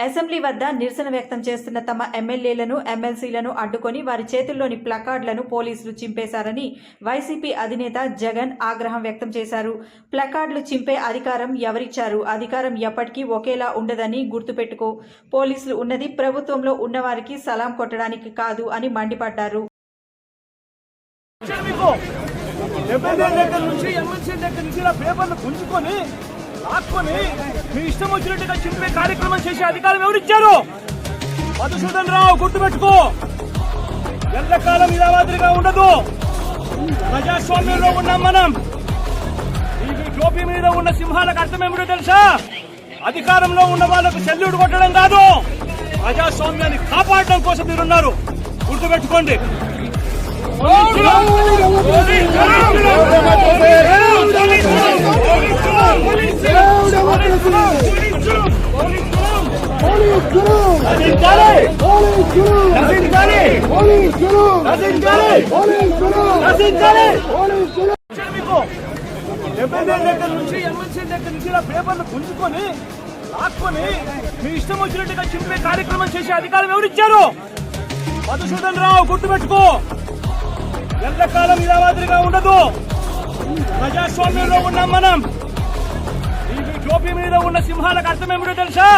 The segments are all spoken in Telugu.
అసెంబ్లీ వద్ద నిరసన వ్యక్తం చేస్తున్న తమ ఎమ్మెల్యేలను ఎమ్మెల్సీలను అడ్డుకొని వారి చేతుల్లోని ప్లకార్డులను పోలీసులు చింపేశారని వైసీపీ అధినేత జగన్ ఆగ్రహం వ్యక్తం చేశారు. ప్లకార్డులు చింపే అధికారం ఎవరిచ్చారు? అధికారం ఎప్పటికీ ఒకేలా ఉండదని గుర్తుపెట్టుకో. పోలీసులు ఉన్నది ప్రభుత్వంలో ఉన్నవారికి సలాం కొట్టడానికి కాదు అని మండిపడ్డారు. ఆక్కొని మీ ఇష్టం వచ్చినట్టుగా చింపే కార్యక్రమం చేసే అధికారం ఎవరిచ్చారు? మధుసూదన్ రావు గుర్తుపెట్టుకో, ఎల్లకాలం ఇలా మాదిరిగా ఉండదు. ప్రజాస్వామ్యంలో ఉన్నాం మనం. ఈ టోపీ మీద ఉన్న సింహాలకు అర్థం ఏమిటో తెలుసా? అధికారంలో ఉన్న వాళ్ళకు సెల్యూట్ కొట్టడం కాదు, ప్రజాస్వామ్యాన్ని కాపాడడం కోసం మీరున్నారు. గుర్తుపెట్టుకోండి. ఎమ్మెల్యే దగ్గర నుంచి ఎమ్మెల్సీ దగ్గర నుంచి ఇలా పేపర్లు గుంజుకొని ఆక్కొని మీ ఇష్టం వచ్చినట్టుగా చింపే కార్యక్రమం చేసే అధికారం ఎవరిచ్చారు? మధుసూదన్ రావు గుర్తుపెట్టుకో, ఎల్లకాలం ఇలా మాదిరిగా ఉండదు. ప్రజాస్వామ్యంలో ఉన్నాం మనం. ఈ టోపీ మీద ఉన్న సింహాలకు అర్థం ఏమిటో తెలుసా?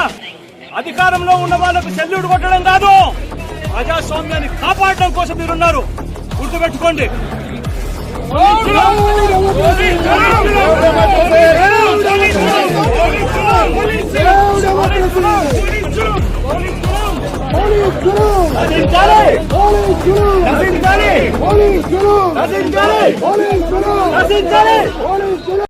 అధికారంలో ఉన్న వాళ్ళకు సెల్యూట్ కొట్టడం కాదు, ప్రజాస్వామ్యాన్ని కాపాడడం కోసం మీరున్నారు. గుర్తుపెట్టుకోండి.